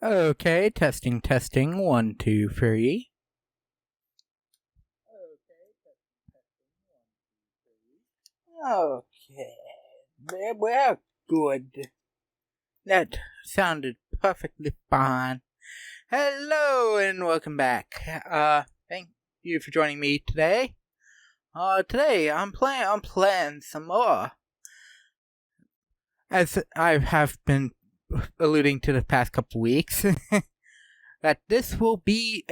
Okay, testing, 1, 2, 3. Okay, we're good. That sounded perfectly fine. Hello and welcome back. Thank you for joining me today. Today I'm playing some more. As I have been alluding to the past couple weeks, that this will be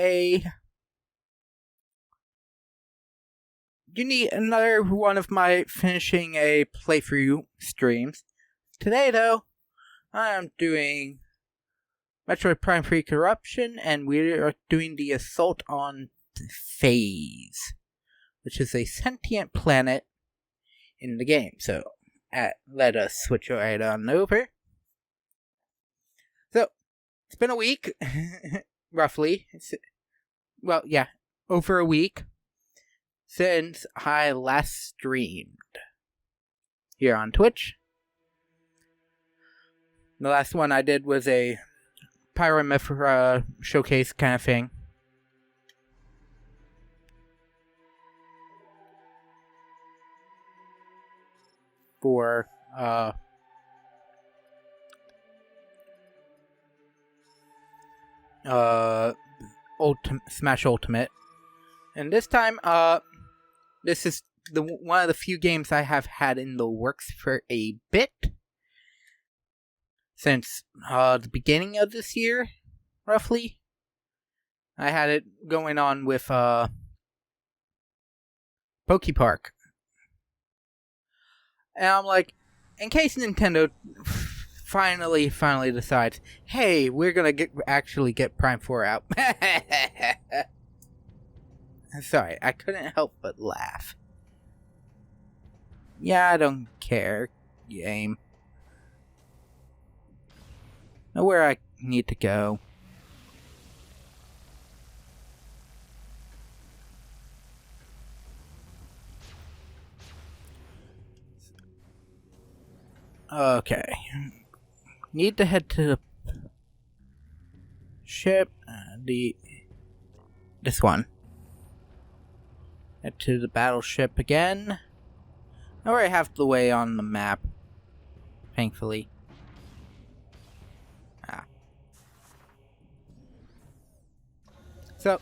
another one of my finishing a playthrough streams. Today, though, I am doing Metroid Prime 3 Corruption, and we are doing the assault on Phaaze, which is a sentient planet in the game. So, let us switch right on over. So, it's been a week, roughly. Over a week since I last streamed here on Twitch. The last one I did was a Pyramithra showcase kind of thing. For Smash Ultimate. And this time, this is one of the few games I have had in the works for a bit. Since the beginning of this year, roughly. I had it going on with Pokepark. And I'm like, in case Nintendo finally decides, hey, we're gonna actually get Prime 4 out. Sorry, I couldn't help but laugh. Yeah, I don't care, game. Know where I need to go. Okay. Need to head to the ship. This one. Head to the battleship again. I'm already half the way on the map. Thankfully. So,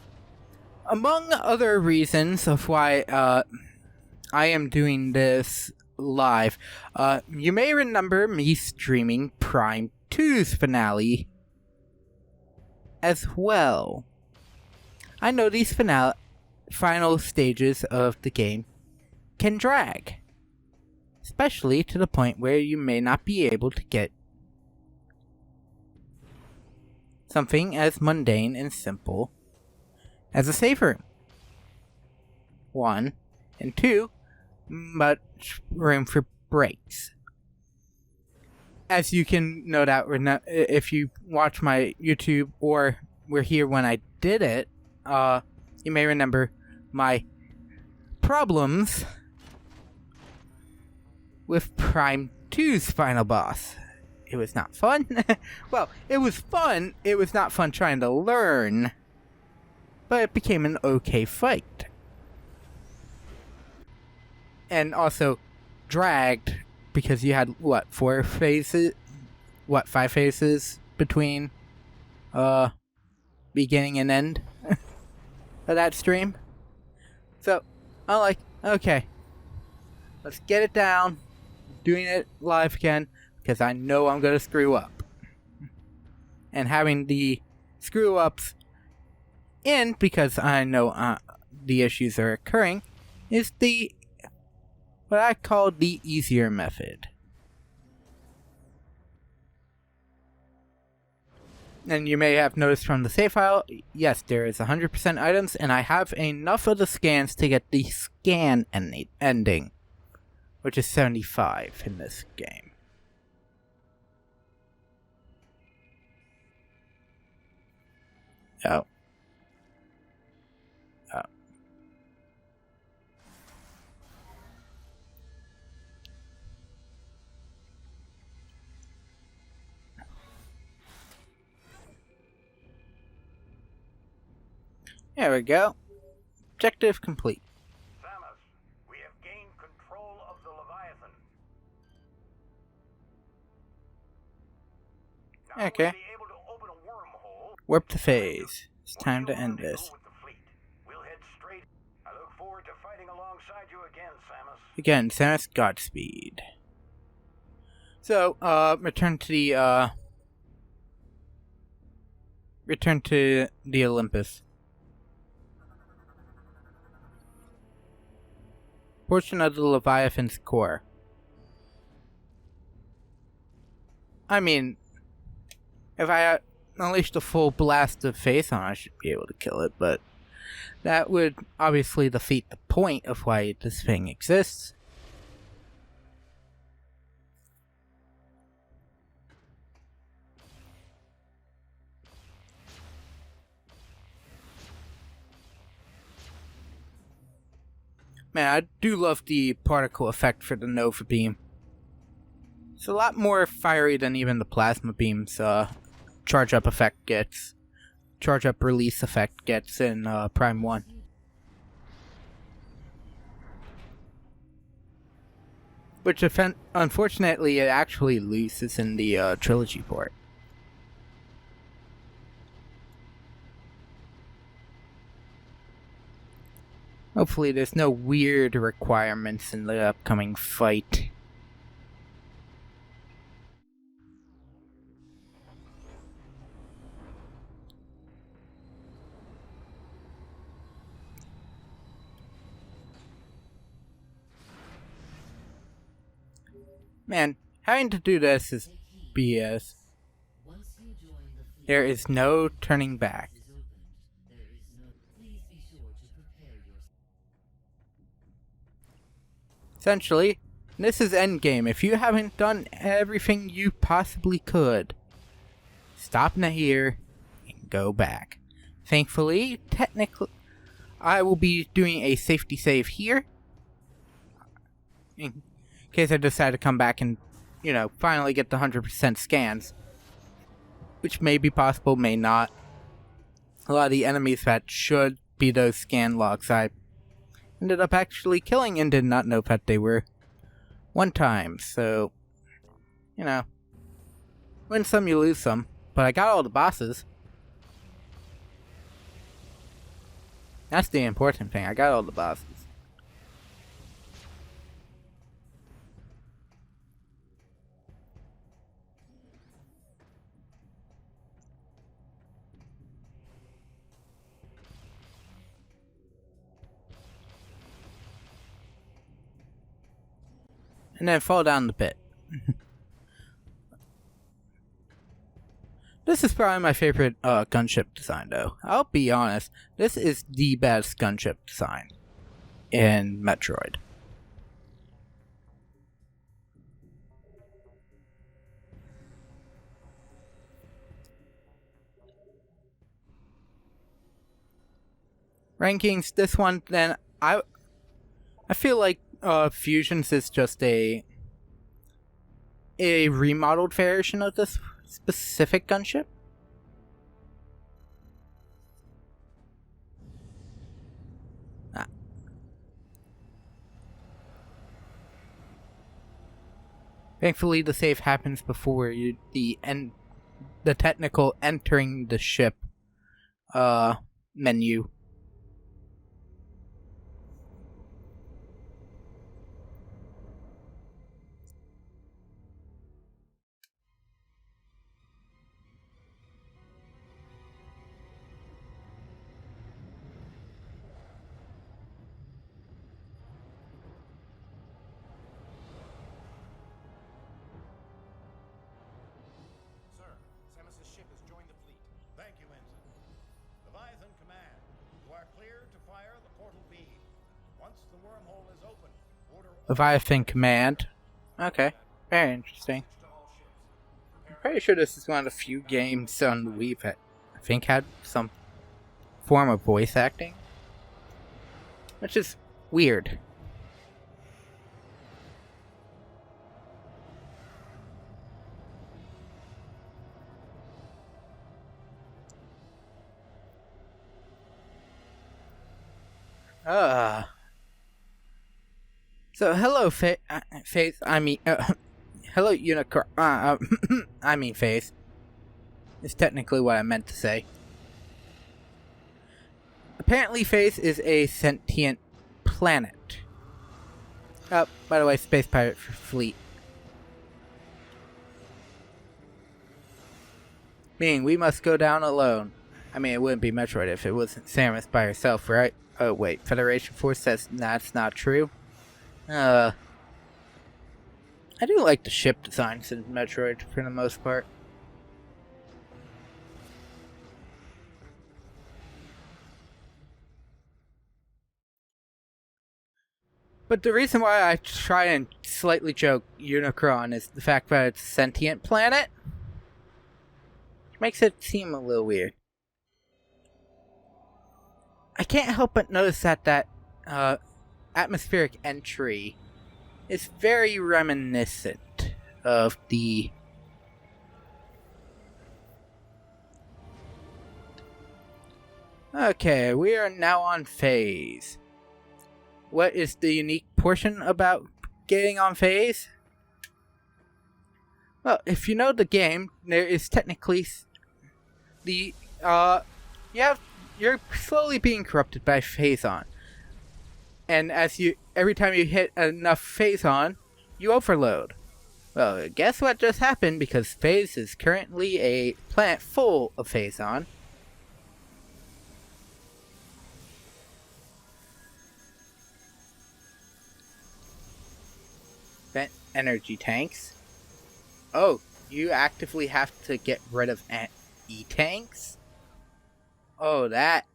among other reasons of why I am doing this live, you may remember me streaming Prime 2's finale as well. I know these final stages of the game can drag, especially to the point where you may not be able to get something as mundane and simple as a save room. 1, and 2, much room for breaks. As you can note out if you watch my YouTube or were here when I did it, you may remember my problems with Prime 2's final boss. It was not fun. Well, it was fun. It was not fun trying to learn. But it became an okay fight. And also dragged because you had, 4 phases? 5 phases between beginning and end of that stream? So, I'm like, okay, let's get it down. Doing it live again because I know I'm going to screw up. And having the screw ups in, because I know the issues are occurring, is what I call the easier method. And you may have noticed from the save file, yes, there is 100% items, and I have enough of the scans to get the scan ending, which is 75 in this game. Oh. There we go. Objective complete. Phaaze, we have gained control of the Leviathan. Now Okay. we'll be able to open a wormhole. Warp to Phaaze. It's time to end We'll this. go with the fleet. We'll head straight. I look forward to fighting alongside you again, Phaaze. Again, Samus, Godspeed. So, return to the Olympus. Portion of the Leviathan's core. I mean, if I unleashed a full blast of Phaaze on it, I should be able to kill it, but that would obviously defeat the point of why this thing exists. Man, I do love the particle effect for the Nova Beam. It's a lot more fiery than even the Plasma Beam's charge up release effect gets in Prime 1. Which unfortunately it actually loses in the trilogy port. Hopefully there's no weird requirements in the upcoming fight. Man, having to do this is BS. There is no turning back. Essentially, this is endgame. If you haven't done everything you possibly could, stop here and go back. Thankfully, technically, I will be doing a safety save here. In case I decide to come back and, finally get the 100% scans. Which may be possible, may not. A lot of the enemies that should be those scan logs I ended up actually killing and did not know that they were one time, so, win some, you lose some. But I got all the bosses. That's the important thing, I got all the bosses. And then fall down the pit. This is probably my favorite gunship design, though. I'll be honest, this is the best gunship design in Metroid. Rankings, this one, then I feel like Fusions is just a remodeled version of this specific gunship. Thankfully, the save happens before the technical entering the ship menu. Leviathan Command. Okay, very interesting. I'm pretty sure this is one of the few games on the Wii that I think had some form of voice acting. Which is weird. Uh. So, hello, Faith. I mean, hello, Unicorn. I mean, Faith. Is technically what I meant to say. Apparently, Phaaze is a sentient planet. Oh, by the way, space pirate fleet. Meaning we must go down alone. I mean, it wouldn't be Metroid if it wasn't Samus by herself, right? Oh, wait. Federation Force says that's not true. I do like the ship designs in Metroid for the most part. But the reason why I try and slightly joke Unicron is the fact that it's a sentient planet. Makes it seem a little weird. I can't help but notice that atmospheric entry is very reminiscent of the... Okay, we are now on Phaaze. What is the unique portion about getting on Phaaze? Well, if you know the game, there is technically you're slowly being corrupted by Phazon. And every time you hit enough Phazon, you overload. Well, guess what just happened, because Phaaze is currently a planet full of Phazon. Vent energy tanks. Oh, you actively have to get rid of E-tanks? Oh, that...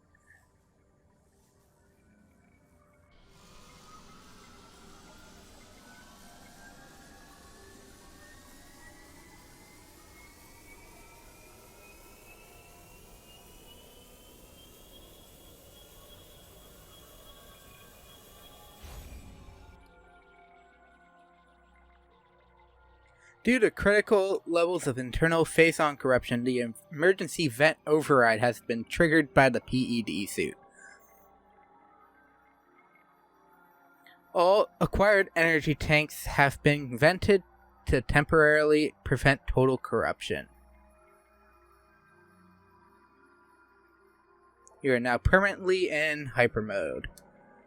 Due to critical levels of internal Phazon corruption, the emergency vent override has been triggered by the PED suit. All acquired energy tanks have been vented to temporarily prevent total corruption. You are now permanently in hyper mode.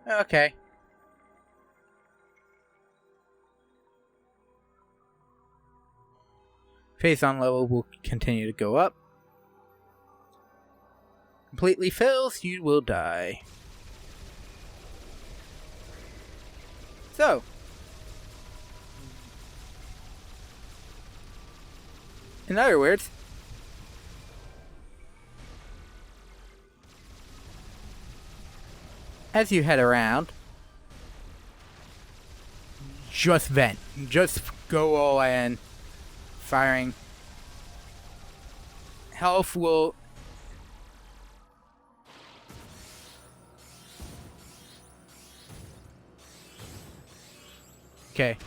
Okay. Phazon level will continue to go up. Completely fills, you will die. So, in other words, as you head around, just vent. Just go all in. Firing. Health will... Okay.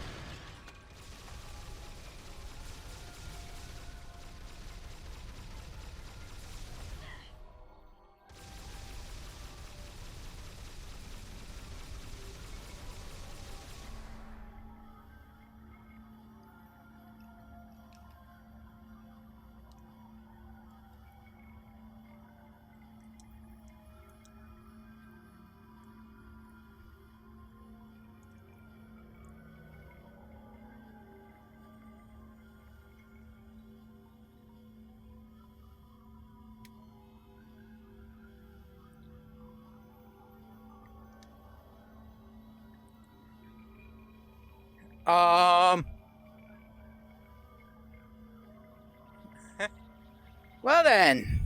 Well then.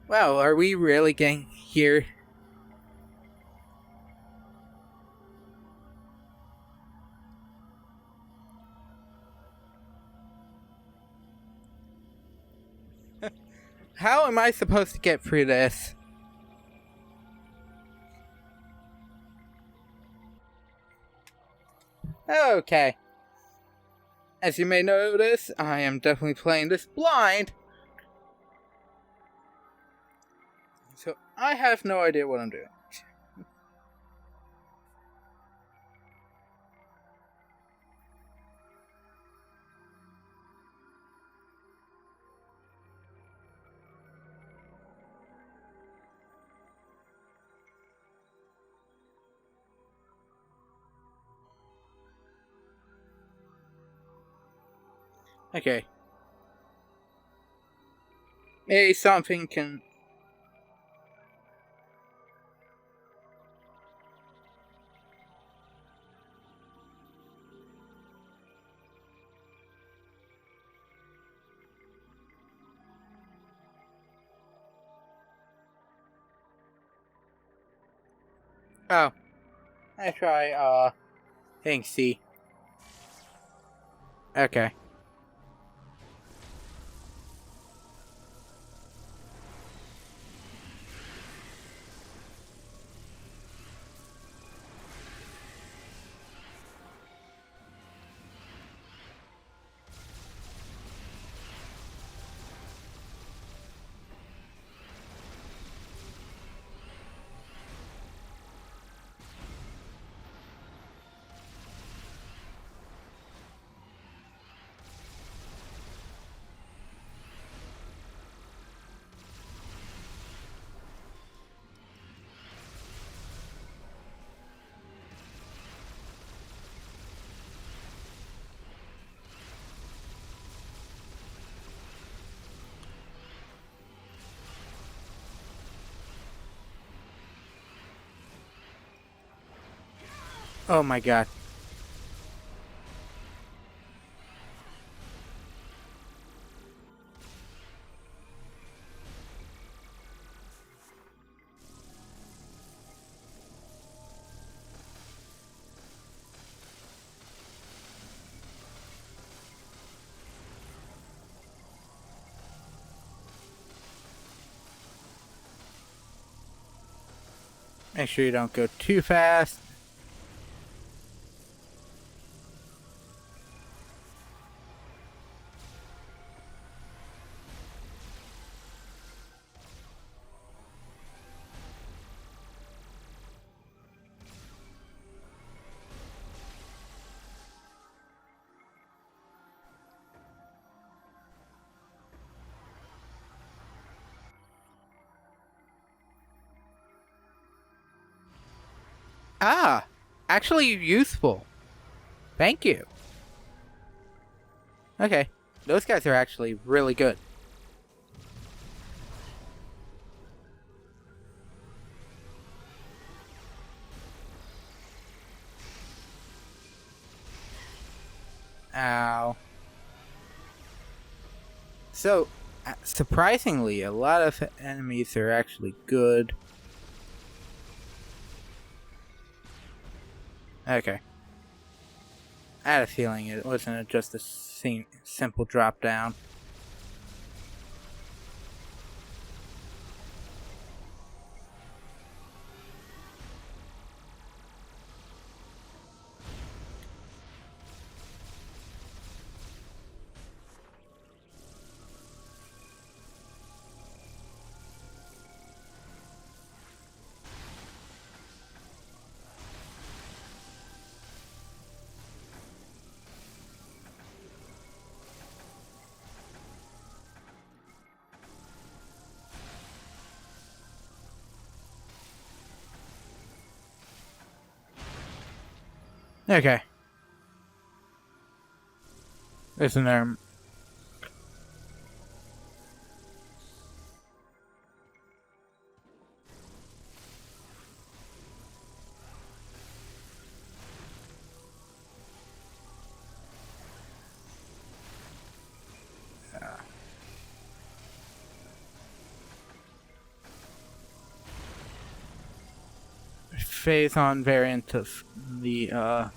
Well, are we really getting here? How am I supposed to get through this? Okay. As you may notice, I am definitely playing this blind. So I have no idea what I'm doing. Okay. Maybe something can... Oh. I try, hitting C. Okay. Oh my god. Make sure you don't go too fast. Ah! Actually useful. Thank you. Okay. Those guys are actually really good. Ow. So, surprisingly, a lot of enemies are actually good. Okay. I had a feeling it wasn't just a simple drop down. Okay. There's an arm. Phaaze variant of the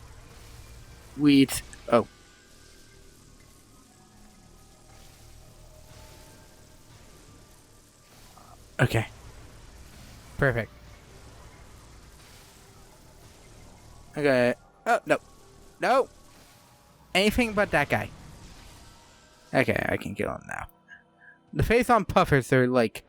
weeds. Oh. Okay. Perfect. Okay. Oh, no. No! Anything but that guy. Okay, I can kill him now. The face-on puffers are like...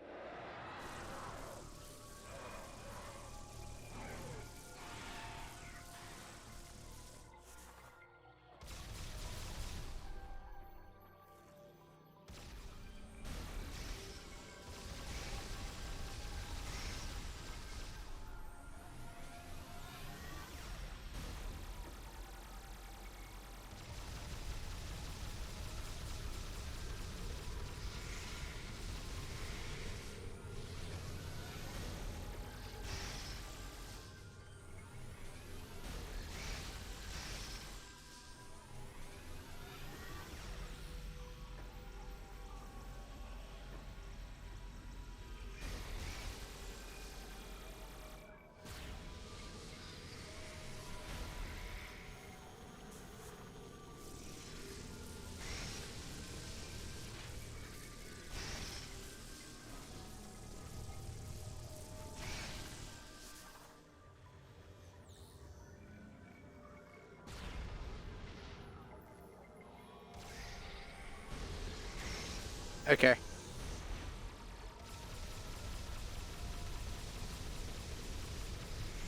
Okay.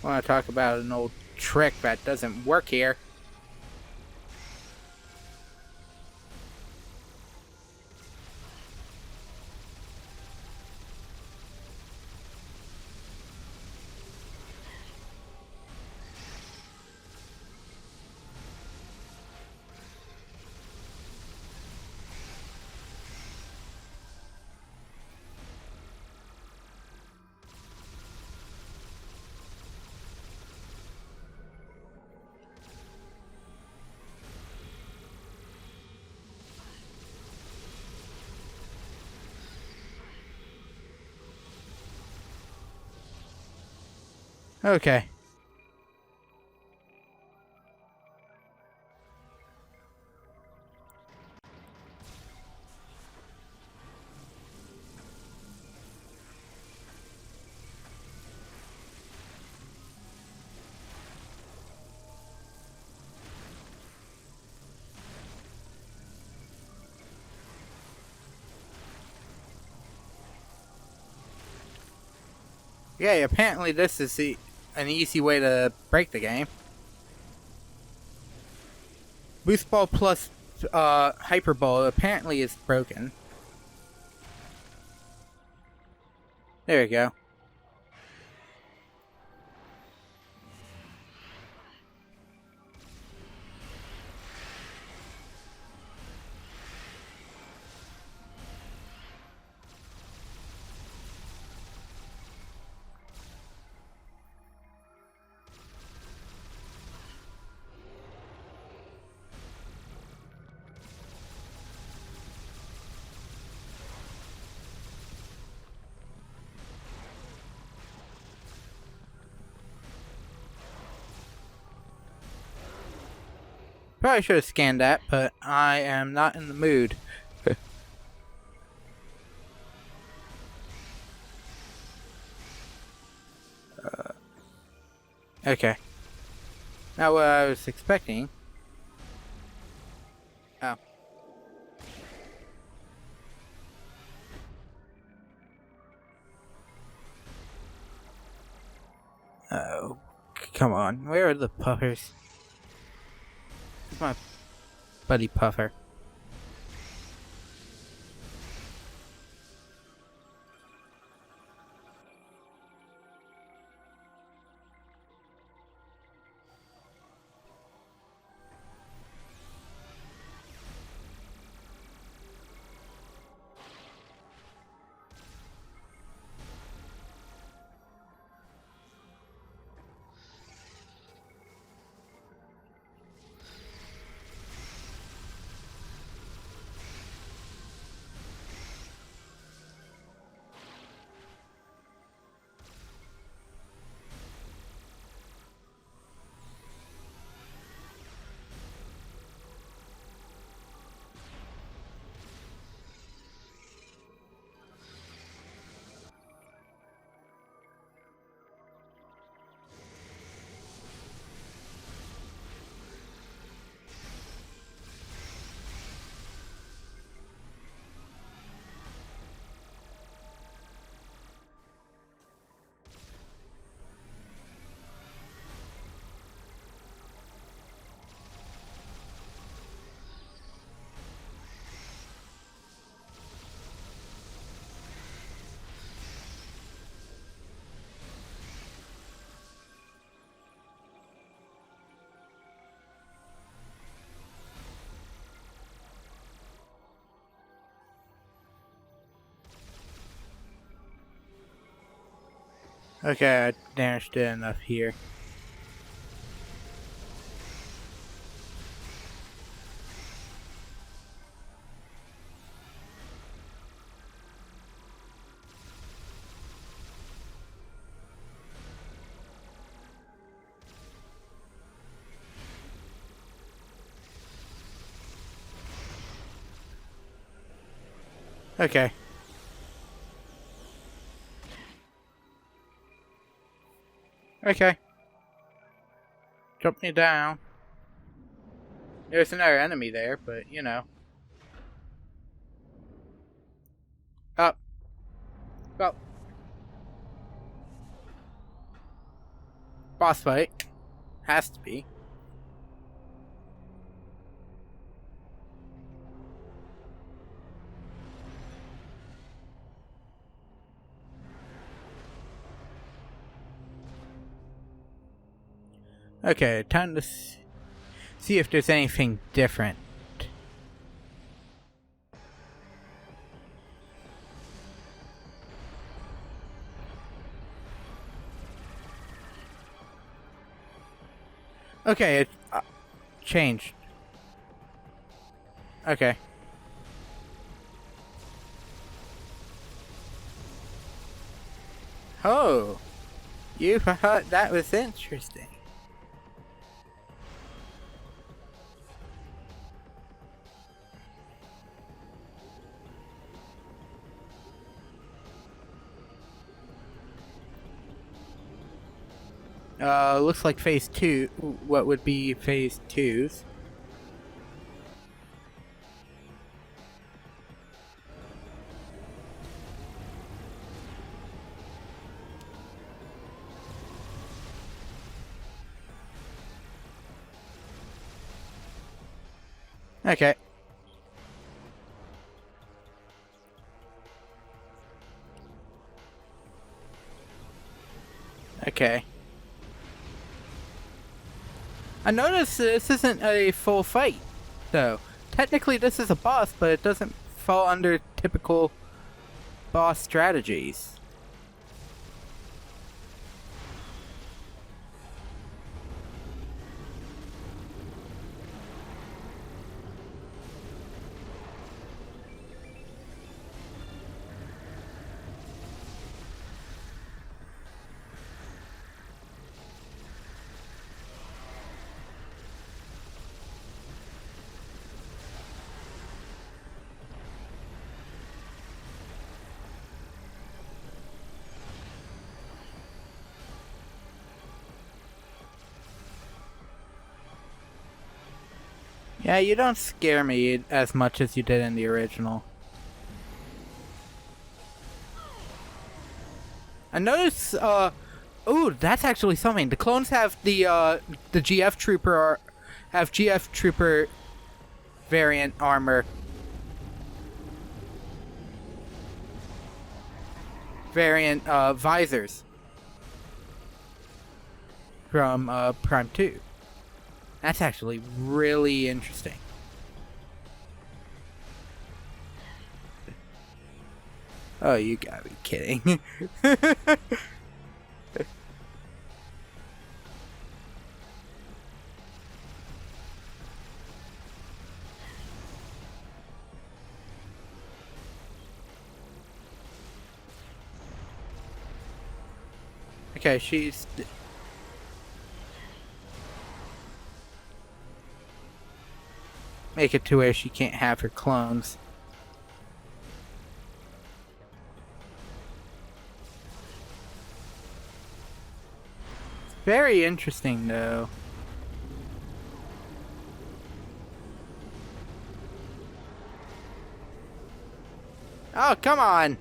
I want to talk about an old trick that doesn't work here. Okay. Yeah, apparently this is an easy way to break the game. Boost Ball plus Hyper Ball apparently is broken. There we go. Probably should have scanned that, but I am not in the mood. Okay. Not what I was expecting. Oh. Oh. Come on. Where are the puffers? Where's my buddy Puffer? Okay, I damaged it enough here. Okay. Okay. Drop me down. There's another enemy there, but you know. Up. Well. Boss fight. Has to be. Okay, time to see if there's anything different. Okay, it changed. Okay. Oh, you thought that was interesting. Looks like phase 2. What would be phase 2's? Okay. Okay. I noticed this isn't a full fight, though. Technically, this is a boss, but it doesn't fall under typical boss strategies. Yeah, you don't scare me as much as you did in the original. I noticed, ooh, that's actually something. The clones have the GF Trooper, have GF Trooper variant armor. Variant, visors. From, Prime 2. That's actually really interesting. Oh, you gotta be kidding. Okay, she's... Make it to where she can't have her clones. Very interesting, though. Oh, come on!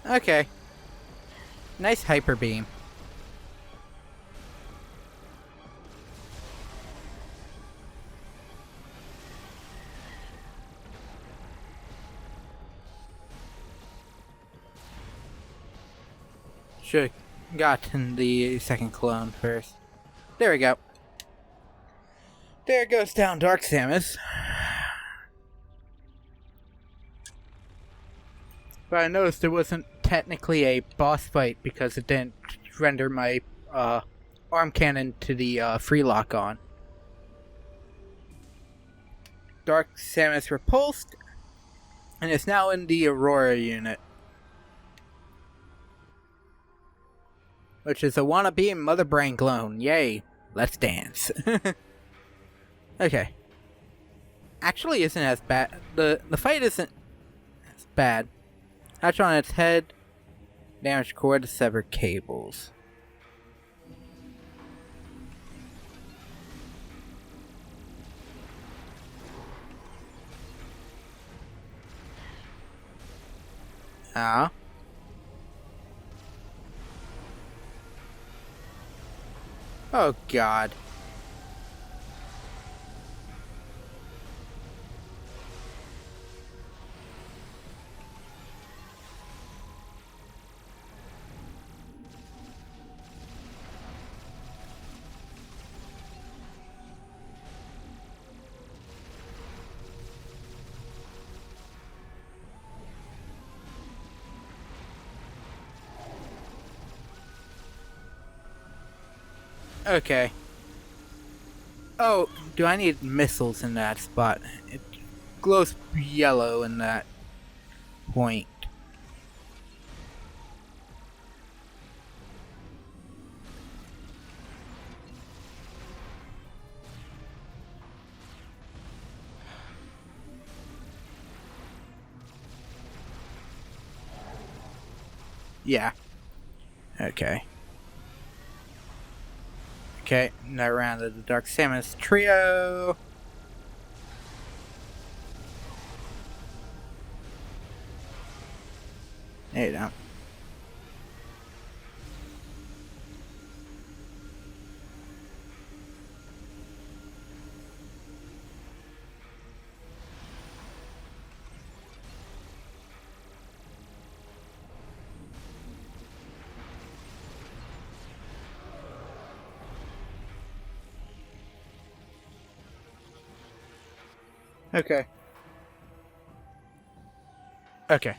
Okay. Nice hyper beam. Should have gotten the second clone first. There we go. There goes down Dark Samus. But I noticed there wasn't technically a boss fight because it didn't render my arm cannon to the free lock on. Dark Samus repulsed and is now in the Aurora unit, which is a wannabe Mother Brain clone. Yay! Let's dance. Okay. Actually, isn't as bad. The fight isn't as bad. Hatch on its head. Damaged cord to sever cables. Ah. Oh God. Okay. Oh, do I need missiles in that spot? It glows yellow in that point. Yeah. Okay. Okay, another round of the Dark Samus trio. There you go. Okay. Okay.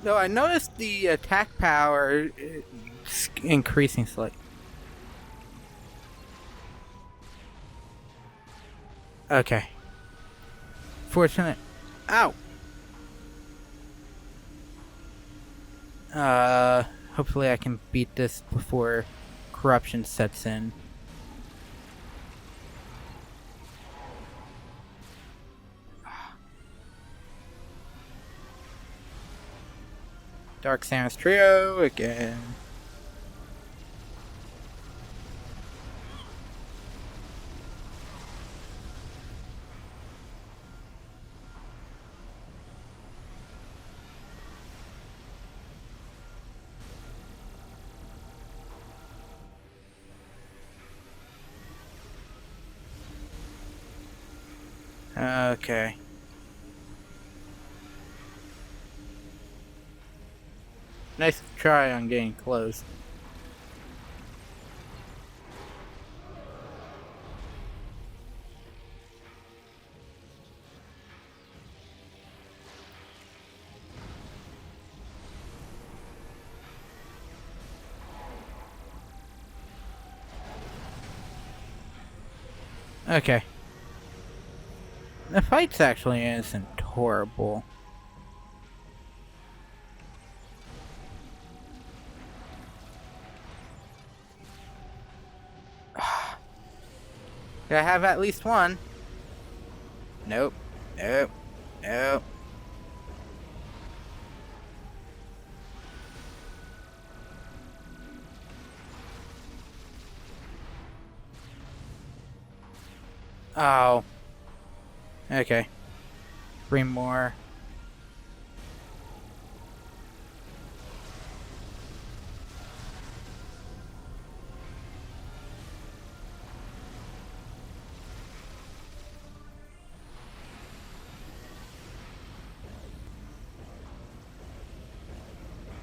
Though I noticed the attack power is increasing slightly. Okay. Fortunate. Ow! Hopefully I can beat this before corruption sets in. Dark Samus trio again. Okay. Nice try on getting close. Okay. The fight's actually isn't horrible. Did I have at least one? Nope. Nope. Nope. Oh. Okay. 3 more.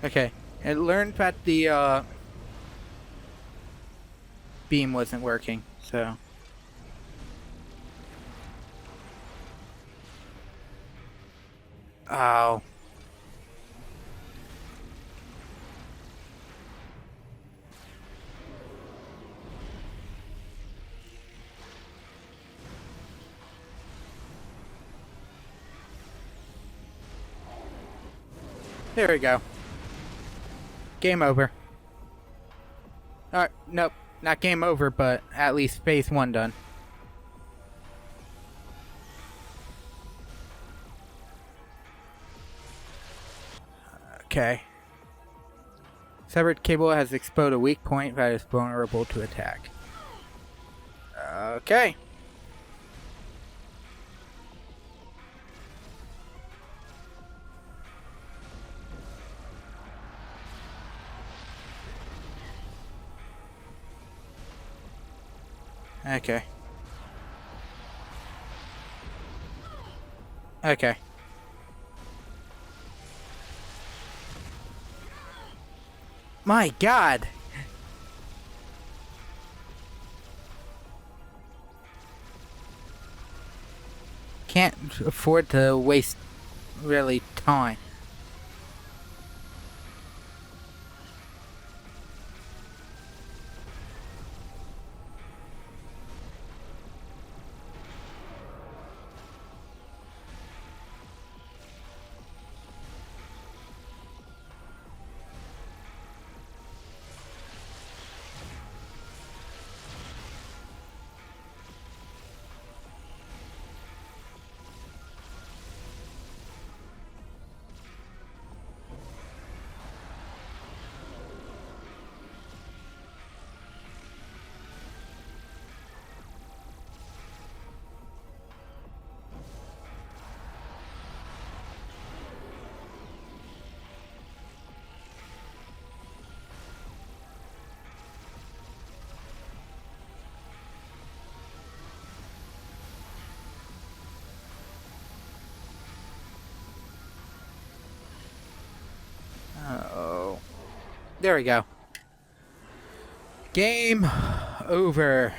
Okay. It learned that the beam wasn't working, so. Oh. There we go. Game over. Alright, nope. Not game over, but at least phase 1 done. Okay. Severed cable has exposed a weak point that is vulnerable to attack. Okay. Okay. Okay. My God! Can't afford to waste really time. Oh. There we go. Game over,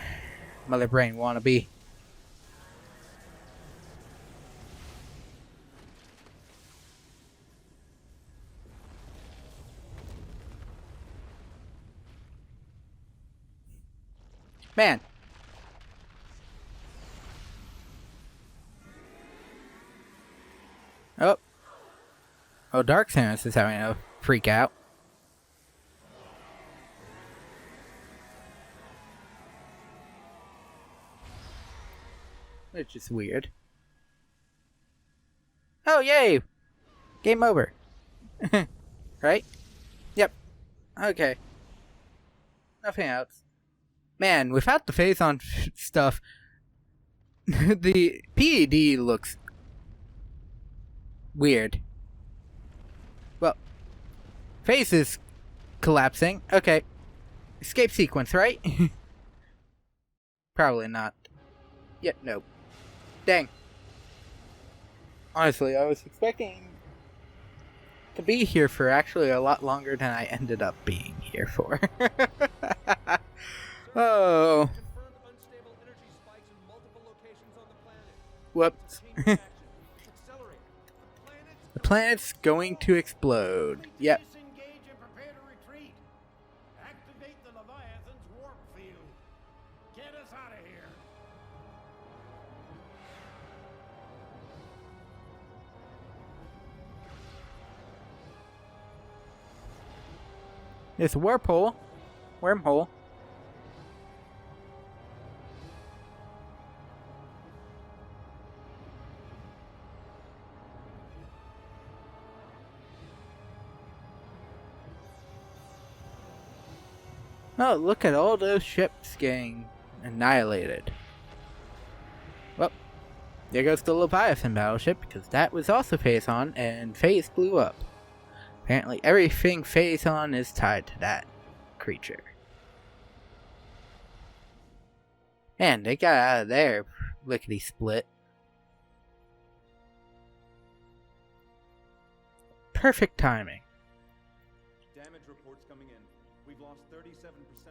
Mother Brain wannabe. Man. Oh. Oh, Dark Samus is having a freak out. Which is weird. Oh, yay! Game over. Right? Yep. Okay. Nothing else. Man, without the phase on stuff, the PED looks weird. Well, phase is collapsing. Okay. Escape sequence, right? Probably not. Yep, nope. Dang. Honestly, I was expecting to be here for actually a lot longer than I ended up being here for. Oh. Whoops. The planet's going to explode. Yep. Disengage and prepare to retreat. Activate the Leviathan's warp field. Get us out of here. It's a wormhole. Wormhole. Oh, look at all those ships getting annihilated. Well, there goes the Leviathan battleship, because that was also phase on, and phase blew up. Apparently everything phase on is tied to that creature. Man, they got out of there lickety split. Perfect timing.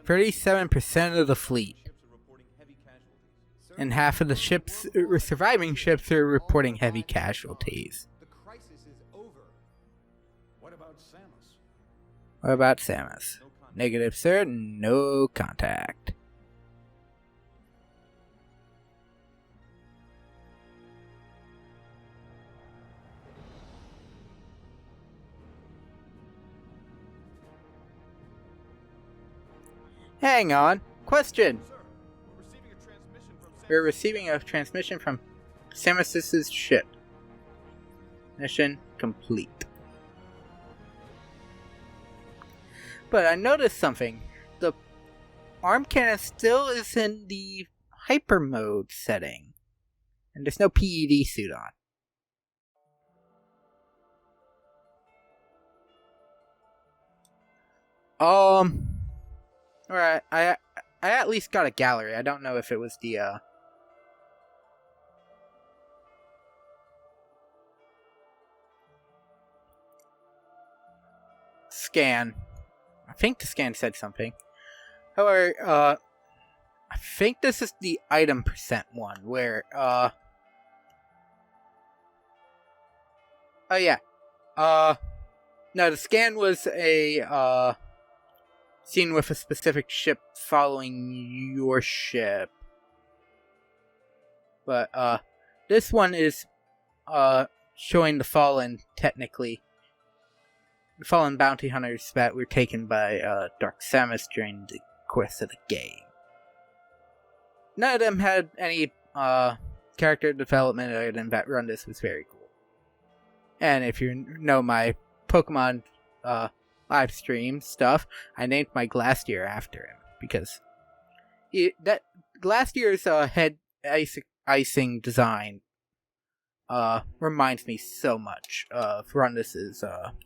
37% of the fleet. And half of the ships, surviving ships, are reporting heavy casualties. The crisis is over. What about Samus? What about Samus? Negative, sir. No contact. Hang on. Question. Sir, we're receiving a transmission from Samus. We're receiving a transmission from Samus's ship. Mission complete. But I noticed something. The arm cannon still is in the hyper mode setting. And there's no PED suit on. Alright, I at least got a gallery. I don't know if it was the, scan. I think the scan said something. However, I think this is the item percent one, where, oh yeah. No, the scan was a, scene with a specific ship following your ship. But, this one is, showing the fallen, technically. The fallen bounty hunters that were taken by, Dark Samus during the course of the game. None of them had any, character development other than that Rundus was very cool. And if you know my Pokemon, live stream stuff, I named my Glastier after him because that Glastier's head icing design reminds me so much of Rundus's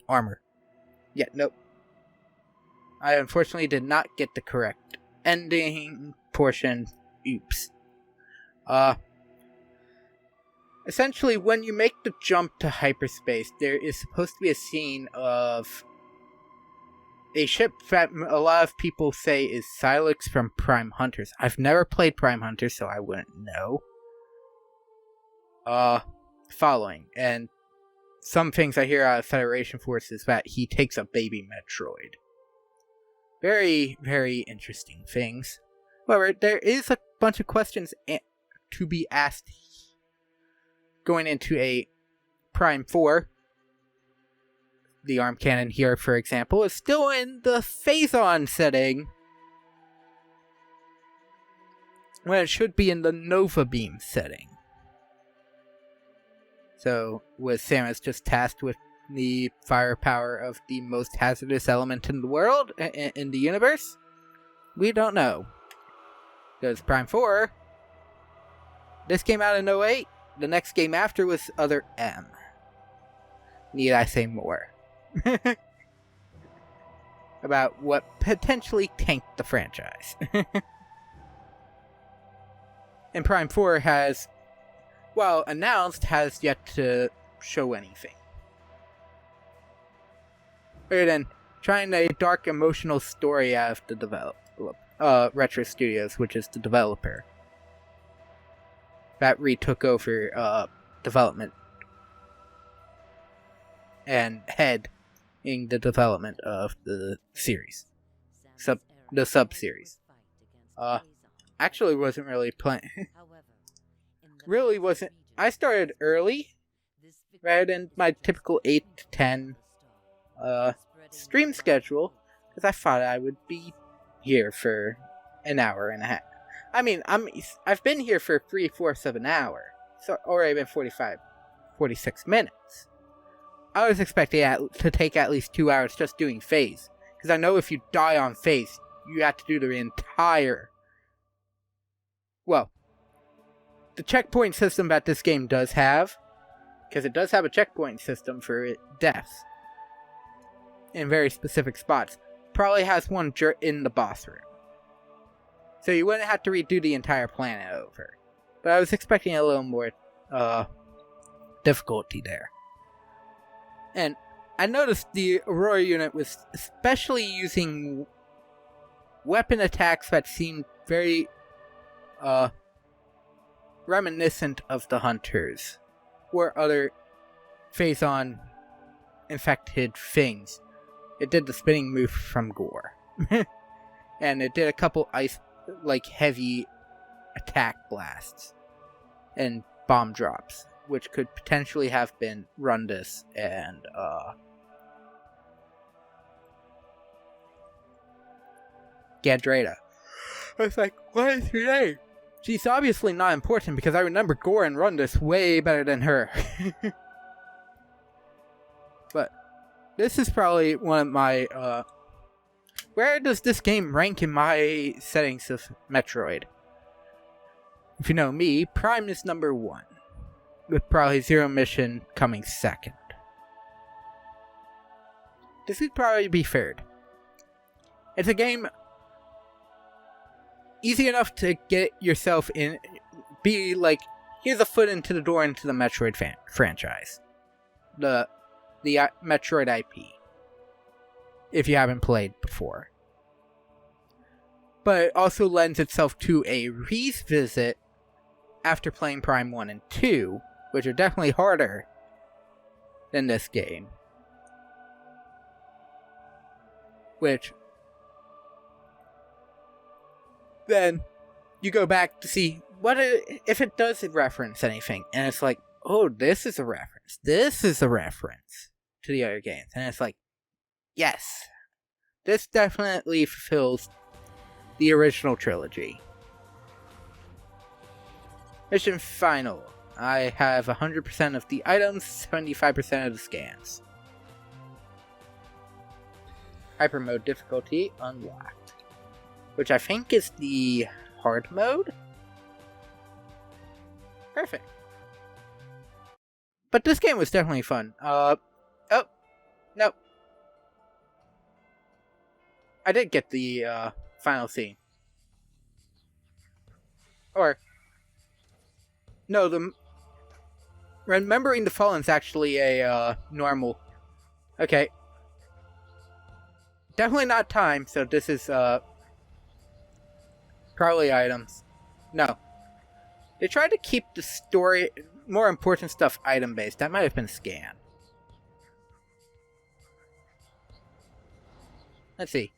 armor. Yeah, nope. I unfortunately did not get the correct ending portion. Oops. Essentially, when you make the jump to hyperspace, there is supposed to be a scene of a ship that a lot of people say is Silex from Prime Hunters. I've never played Prime Hunters, so I wouldn't know. Following. And some things I hear out of Federation Force is that he takes a baby Metroid. Very, very interesting things. However, there is a bunch of questions to be asked going into a Prime 4. The arm cannon here, for example, is still in the Phaaze setting, when it should be in the Nova Beam setting. So, was Samus just tasked with the firepower of the most hazardous element in the world, in the universe? We don't know. Because Prime 4, this came out in 08, the next game after was Other M. Need I say more? About what potentially tanked the franchise. And Prime 4 has, while announced, has yet to show anything. Other than trying a dark emotional story out of the Retro Studios, which is the developer that retook over development and head in the development of the series, the sub-series. Actually wasn't really playing. Really wasn't. I started early, rather than my typical 8 to 10 stream schedule, because I thought I would be here for an hour and a half. I mean, I've been here for 3/4 of an hour, so or even 46 minutes. I was expecting to take at least 2 hours just doing Phaaze, because I know if you die on Phaaze, you have to do the entire. Well, the checkpoint system that this game does have, because it does have a checkpoint system for deaths in very specific spots, probably has one in the boss room. So you wouldn't have to redo the entire planet over. But I was expecting a little more difficulty there. And I noticed the Aurora unit was especially using weapon attacks that seemed very reminiscent of the hunters or other Phaaze infected things. It did the spinning move from Gore. And it did a couple heavy attack blasts and bomb drops, which could potentially have been Rundus and Gandrada. I was like, what is her name? She's obviously not important because I remember Gore and Rundus way better than her. But this is probably one of my where does this game rank in my settings of Metroid? If you know me, Prime is number 1, with probably Zero Mission coming second. This would probably be third. It's a game easy enough to get yourself in, be like, here's a foot into the door into the Metroid franchise. The Metroid IP. If you haven't played before. But it also lends itself to a revisit after playing Prime 1 and 2, which are definitely harder than this game. Which, then you go back to see what if it does reference anything, and it's like, oh, this is a reference. This is a reference to the other games, and it's like, yes, this definitely fulfills the original trilogy. Mission final. I have 100% of the items, 75% of the scans. Hyper mode difficulty unlocked, which I think is the hard mode. Perfect. But this game was definitely fun. Oh, no. I did get the final scene. Or, no, Remembering the Fallen's actually a normal. Okay. Definitely not time, so this is probably items. No. They tried to keep the story, more important stuff, item-based. That might have been scan. Let's see.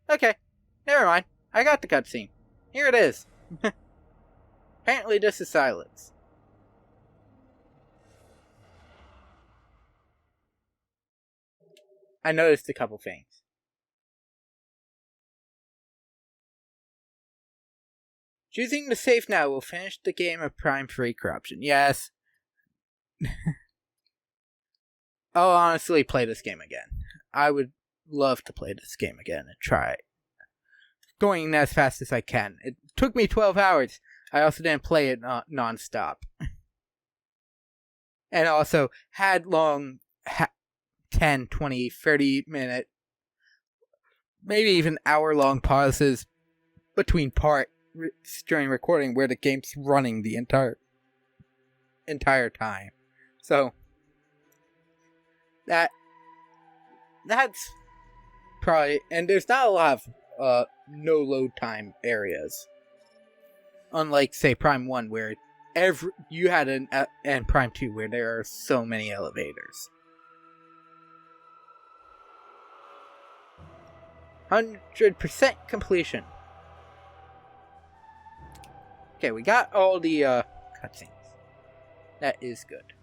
Okay. Never mind. I got the cutscene. Here it is. Apparently this is silence. I noticed a couple things. Choosing to save now will finish the game of Prime 3 corruption. Yes. I'll honestly play this game again. I would love to play this game again and try it. Going as fast as I can. It took me 12 hours. I also didn't play it non-stop. And also had long 10, 20, 30 minute, maybe even hour-long pauses between parts during recording where the game's running the entire time. So that's probably, and there's not a lot of no load time areas, unlike say Prime 1 where you had and Prime 2 where there are so many elevators. 100% completion. Okay, we got all the cutscenes. That is good.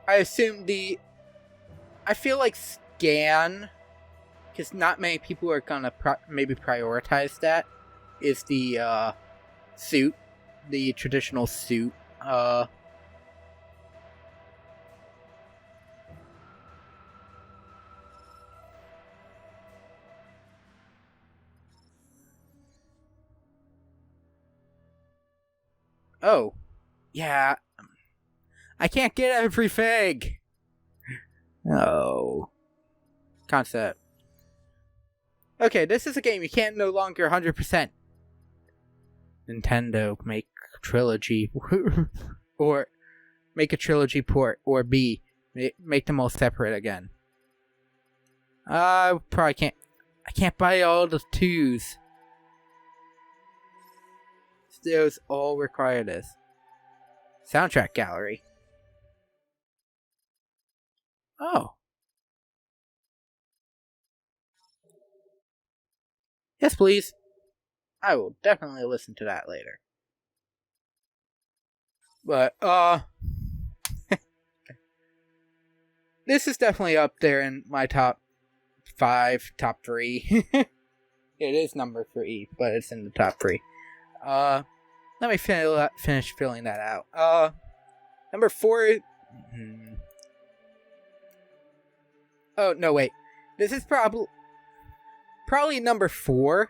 I assume I feel like scan, because not many people are gonna maybe prioritize that, is the suit, the traditional suit. Oh, yeah. I can't get everything. No. Concept. Okay, this is a game you can't no longer 100%. Nintendo, make trilogy. Or make a trilogy port. Or B, make them all separate again. Probably can't. I can't buy all the 2s. Those all require this. Soundtrack gallery. Oh. Yes, please. I will definitely listen to that later. But, this is definitely up there in my top 5, top 3. It is number 3, but it's in the top 3. Let me finish filling that out. Number 4... Oh, no, wait. This is probably number 4,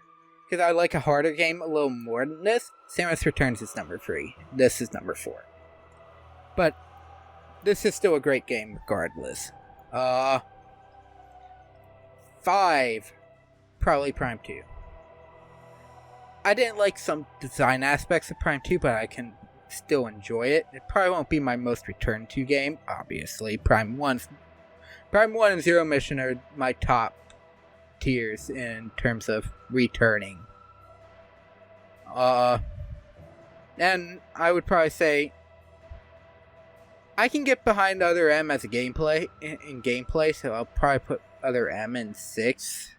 because I like a harder game a little more than this. Samus Returns is number 3. This is number 4. But this is still a great game regardless. 5. Probably Prime 2. I didn't like some design aspects of Prime 2, but I can still enjoy it. It probably won't be my most returned to game, obviously. Prime 1 and Zero Mission are my top tiers in terms of returning. And I would probably say I can get behind Other M as a gameplay in gameplay, so I'll probably put Other M in 6.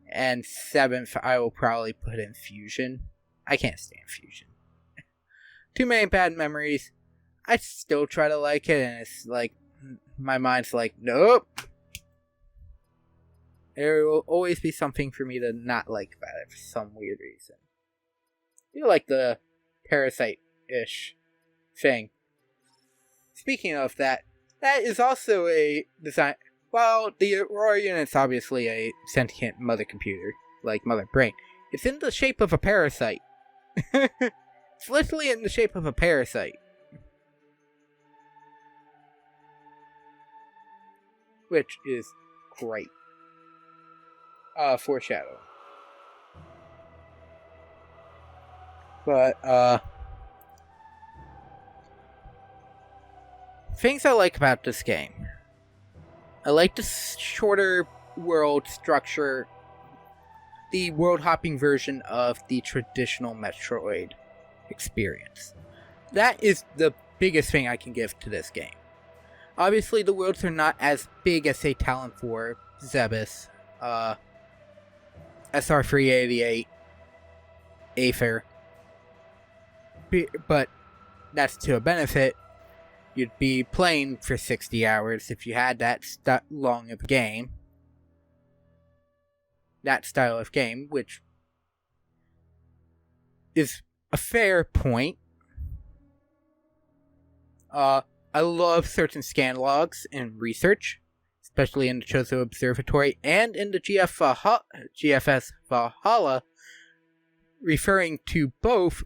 And 7th, I will probably put in Fusion. I can't stand Fusion. Too many bad memories. I still try to like it, and it's like, my mind's like, nope. There will always be something for me to not like about it for some weird reason. I feel like the Parasite-ish thing. Speaking of that, that is also a design... Well, the Aurora Unit's obviously a sentient mother computer, like Mother Brain. It's in the shape of a parasite. It's literally in the shape of a parasite. Which is great. Foreshadow. But, things I like about this game. I like the shorter world structure, the world-hopping version of the traditional Metroid experience. That is the biggest thing I can give to this game. Obviously, the worlds are not as big as, say, Talon 4, Zebes, SR388, Aether, but that's to a benefit. You'd be playing for 60 hours if you had that long of a game. That style of game, which is a fair point. I love certain scan logs in research, especially in the Chozo Observatory and in the GFS Valhalla, referring to both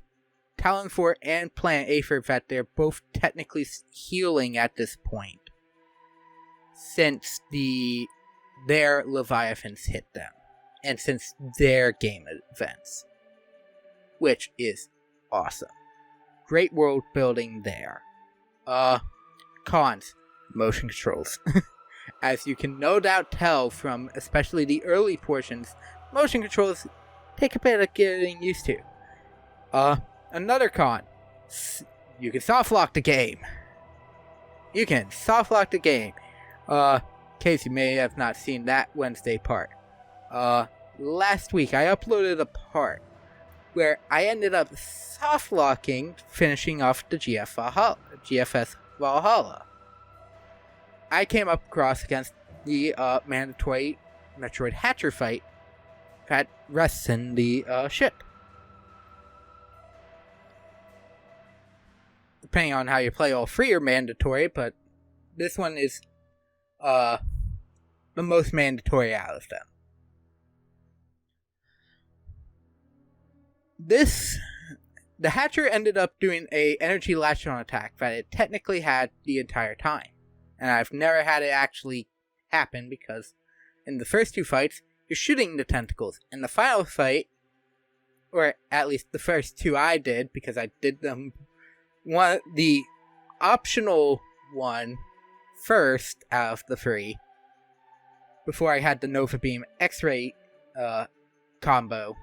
Talon 4 and Planet Aether, that they're both technically healing at this point, since their Leviathans hit them, and since their game events, which is awesome. Great world building there. Cons. Motion controls. As you can no doubt tell from especially the early portions, motion controls take a bit of getting used to. Another con. You can soft lock the game. In case you may have not seen that Wednesday part. Last week I uploaded a part where I ended up soft locking, finishing off the GFS Valhalla. I came up across against the mandatory Metroid Hatcher fight that rests in the ship. Depending on how you play, all 3 are mandatory, but this one is the most mandatory out of them. The Hatcher ended up doing a energy latch-on attack that it technically had the entire time. And I've never had it actually happen, because in the first 2 fights, you're shooting the tentacles. In the final fight, or at least the first two I did, because I did them the optional one first out of the three before I had the Nova Beam X-ray combo,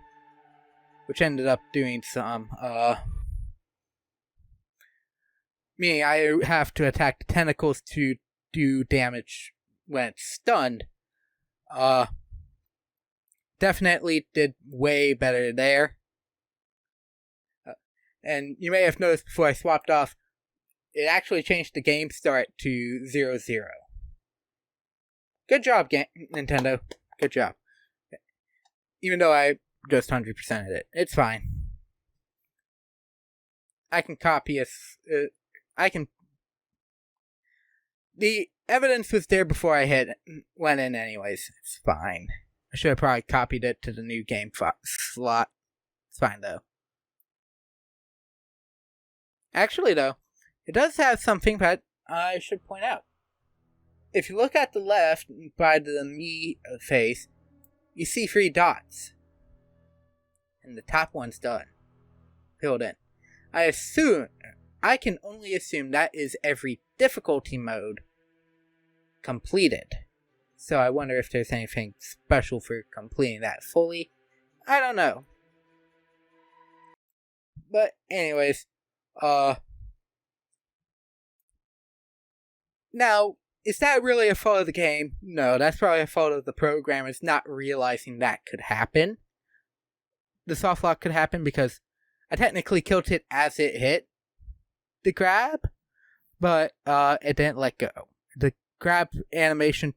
which ended up doing some meaning I have to attack the tentacles to do damage when it's stunned. Definitely did way better there. And you may have noticed before I swapped off, it actually changed the game start to 0-0. Good job, Nintendo. Good job. Even though I just 100%ed it. It's fine. I can copy the evidence was there before I went in anyways. It's fine. I should have probably copied it to the new game slot. It's fine, though. Actually, though, it does have something that I should point out. If you look at the left by the me face, you see 3 dots. And the top one's done. Filled in. I can only assume that is every difficulty mode completed. So I wonder if there's anything special for completing that fully. I don't know. But anyways, now, is that really a fault of the game? No, that's probably a fault of the programmers not realizing that could happen. The soft lock could happen because I technically killed it as it hit the grab, but it didn't let go. The grab animation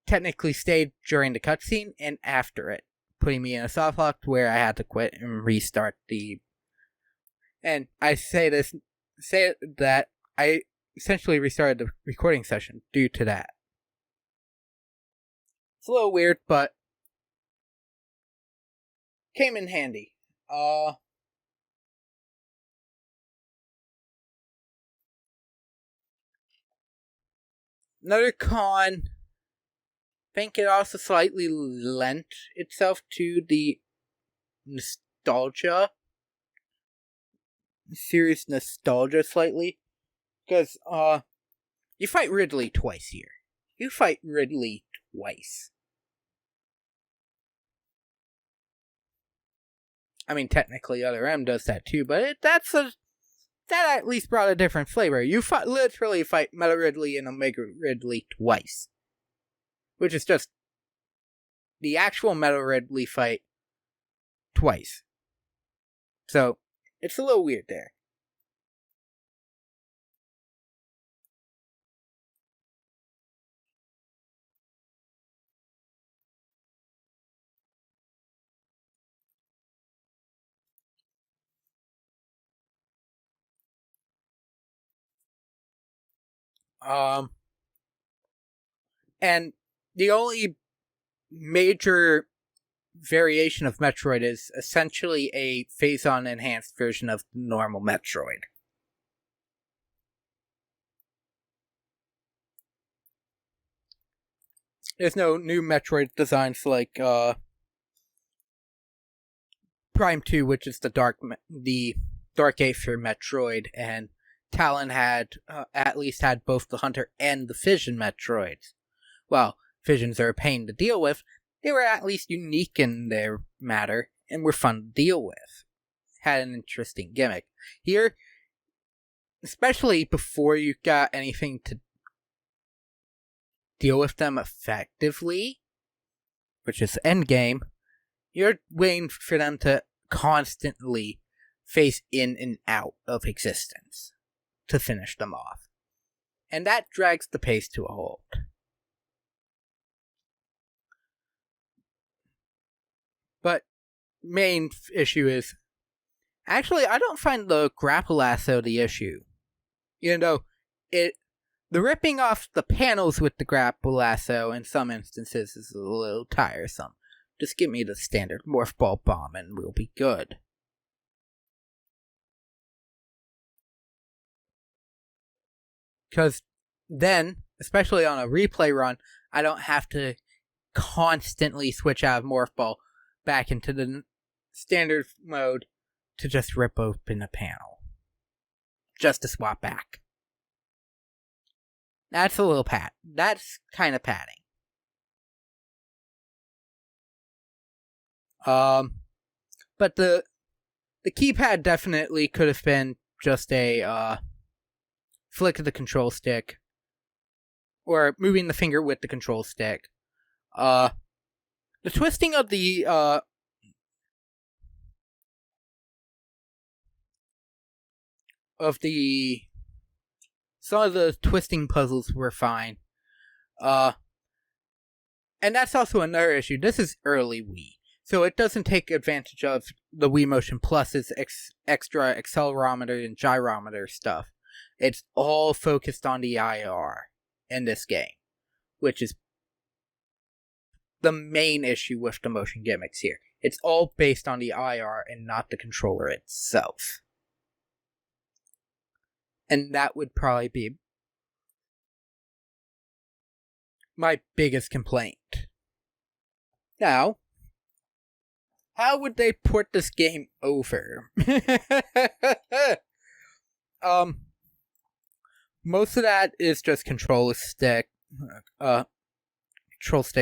technically stayed during the cutscene and after it, putting me in a soft lock where I had to quit and restart the. And I say that I essentially restarted the recording session due to that. It's a little weird, but came in handy. Another con, I think it also slightly lent itself to the serious nostalgia slightly. Because, you fight Ridley twice here. You fight Ridley twice. I mean, technically Other M does that too, but that at least brought a different flavor. You literally fight Meta Ridley and Omega Ridley twice. Which is just the actual Meta Ridley fight twice. So, it's a little weird there. And the only major variation of Metroid is essentially a Phaaze enhanced version of the normal Metroid. There's no new Metroid designs like Prime 2, which is the Dark Aether Metroid, and Talon at least had both the Hunter and the Fission Metroids. Well, Fissions are a pain to deal with. They were at least unique in their matter, and were fun to deal with. Had an interesting gimmick. Here, especially before you got anything to deal with them effectively, which is endgame, you're waiting for them to constantly phase in and out of existence to finish them off. And that drags the pace to a halt. But main issue is, actually, I don't find the grapple lasso the issue. You know, the ripping off the panels with the grapple lasso in some instances is a little tiresome. Just give me the standard Morph Ball Bomb and we'll be good. Because then, especially on a replay run, I don't have to constantly switch out of Morph Ball back into the standard mode to just rip open a panel. Just to swap back. That's a little That's kind of padding. But the keypad definitely could have been just a flick of the control stick, or moving the finger with the control stick. The twisting of the some of the twisting puzzles were fine. And that's also another issue. This is early Wii, so it doesn't take advantage of the Wii Motion Plus's extra accelerometer and gyrometer stuff. It's all focused on the IR in this game, which is the main issue with the motion gimmicks here. It's all based on the IR and not the controller itself. And that would probably be my biggest complaint. Now, how would they port this game over? Most of that is just control stick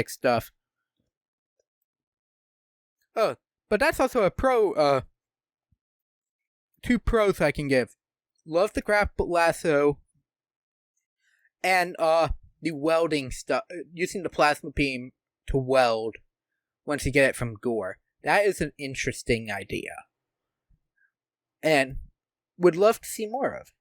stuff. Oh, but that's also a two pros I can give. Love the grapple lasso, and the welding stuff, using the plasma beam to weld once you get it from Gore. That is an interesting idea, and would love to see more of.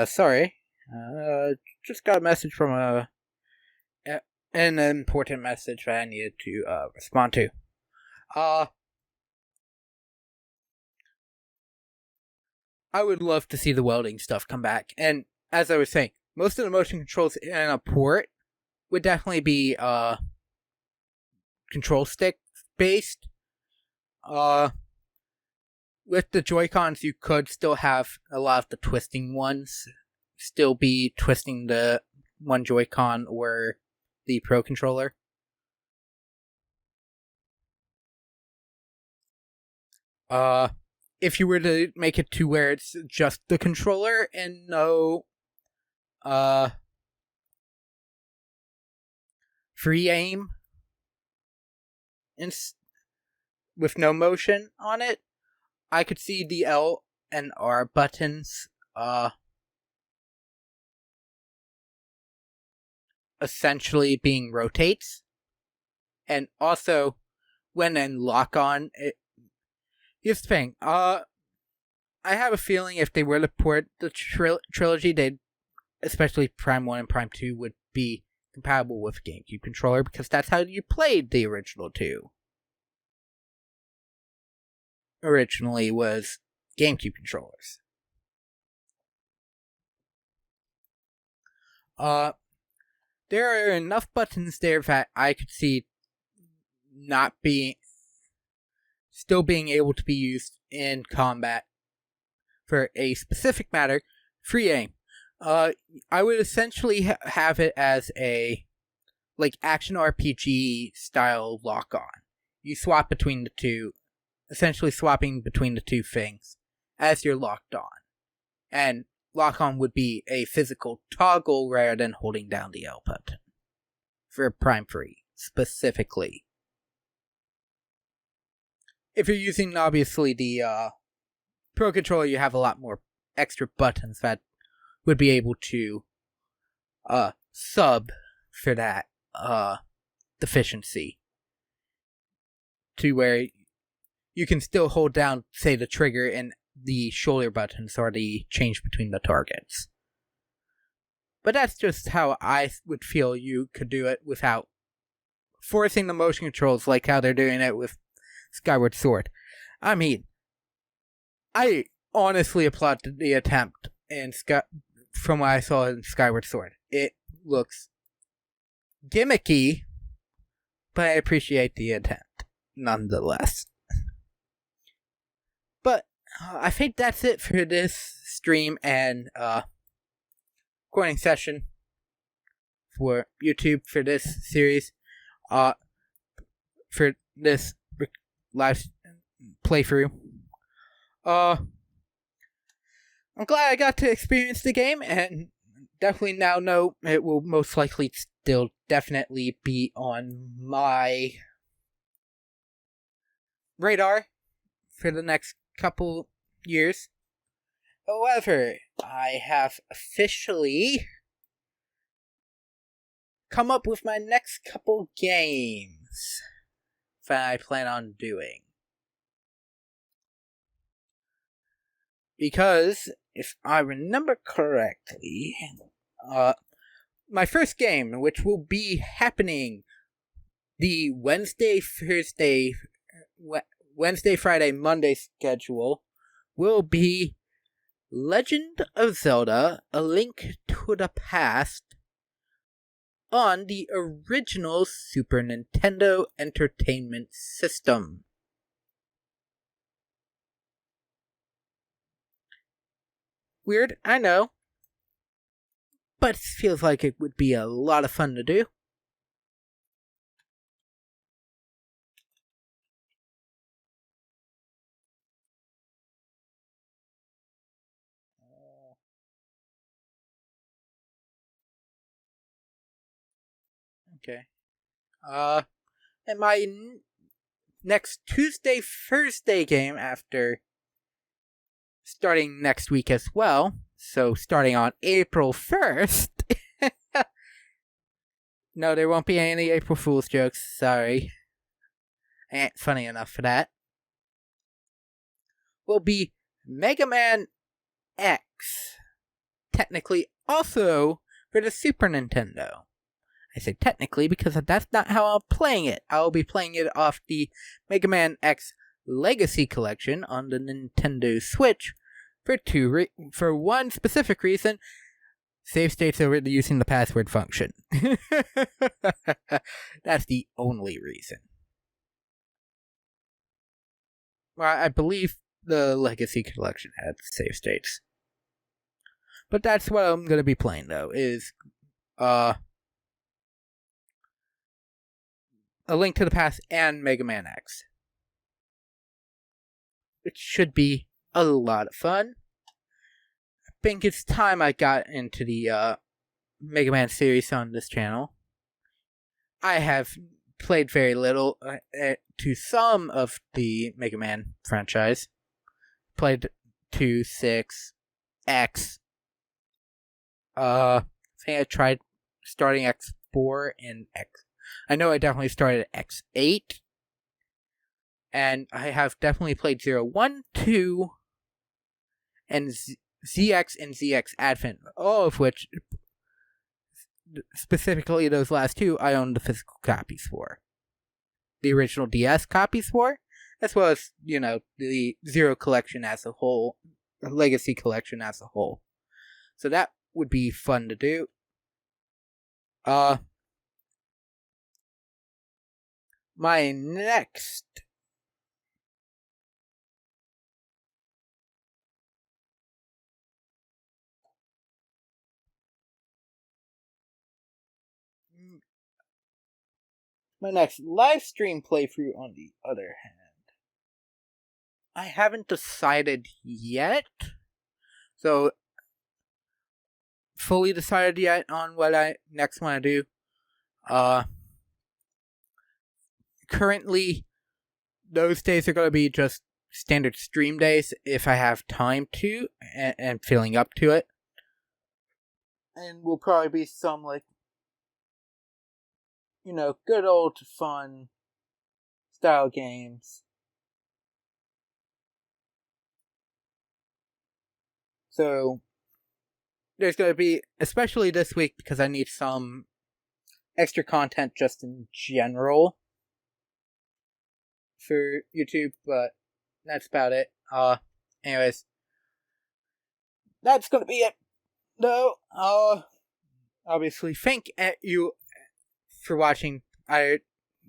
Sorry. Just got a message from an important message that I needed to respond to. I would love to see the welding stuff come back. And as I was saying, most of the motion controls in a port would definitely be control stick based. With the Joy-Cons, you could still have a lot of the twisting ones still be twisting the one Joy-Con or the Pro Controller. If you were to make it to where it's just the controller and no free aim with no motion on it, I could see the L and R buttons essentially being rotates. And also, when in lock-on, here's the thing. I have a feeling if they were to port the trilogy, they'd, especially Prime 1 and Prime 2, would be compatible with GameCube controller, because that's how you played the original two. Originally was GameCube controllers. There are enough buttons there that I could see still being able to be used in combat. For a specific matter, free aim. I would essentially have it as a action RPG style lock-on. You swap between the two, essentially swapping between the two things as you're locked on. And lock-on would be a physical toggle rather than holding down the L button. For Prime 3, specifically. If you're using, obviously, the Pro Controller, you have a lot more extra buttons that would be able to sub for that deficiency. To where you can still hold down, say, the trigger and the shoulder buttons or the change between the targets. But that's just how I would feel you could do it without forcing the motion controls like how they're doing it with Skyward Sword. I mean, I honestly applaud the attempt from what I saw in Skyward Sword. It looks gimmicky, but I appreciate the attempt. nonetheless. But I think that's it for this stream and recording session for YouTube for this series. For this live playthrough. I'm glad I got to experience the game, and definitely now know it will most likely still definitely be on my radar for the next couple years. However, I have officially come up with my next couple games that I plan on doing. Because, if I remember correctly, my first game, which will be happening the Wednesday, Friday, Monday schedule, will be Legend of Zelda: A Link to the Past on the original Super Nintendo Entertainment System. Weird, I know, but it feels like it would be a lot of fun to do. Okay. And my next Tuesday, Thursday game after starting next week as well, so starting on April 1st. No, there won't be any April Fool's jokes, sorry. I ain't funny enough for that. Will be Mega Man X. Technically also for the Super Nintendo. I say technically because that's not how I'm playing it. I'll be playing it off the Mega Man X Legacy Collection on the Nintendo Switch for one specific reason. Save states over using the password function. That's the only reason. Well, I believe the Legacy Collection had save states. But that's what I'm going to be playing, though, is A Link to the Past and Mega Man X. It should be a lot of fun. I think it's time I got into the Mega Man series on this channel. I have played very little to some of the Mega Man franchise. Played 2, 6, X. I think I tried starting X4 and X. I know I definitely started at X8. And I have definitely played 0, 1, 2, and ZX and ZX Advent. All of which, specifically those last two, I own the physical copies for. The original DS copies for, as well as, the Zero collection as a whole, the Legacy collection as a whole. So that would be fun to do. My next live stream playthrough, on the other hand, I haven't decided yet. So, fully decided yet on what I next want to do. Currently, those days are going to be just standard stream days if I have time to and feeling up to it. And will probably be some, good old fun style games. So, there's going to be, especially this week, because I need some extra content just in general for YouTube, but that's about it. Anyways, that's going to be it, though. Obviously, thank you for watching either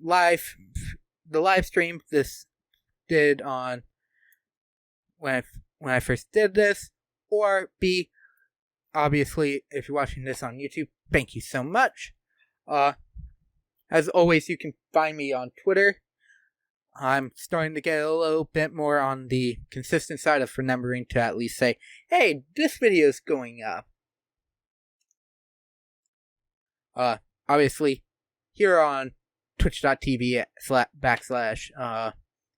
live the live stream this did on when I first did this, or B, obviously, if you're watching this on YouTube, thank you so much. As always, you can find me on Twitter. I'm starting to get a little bit more on the consistent side of remembering to at least say, hey, this video's going up. Obviously, here on twitch.tv /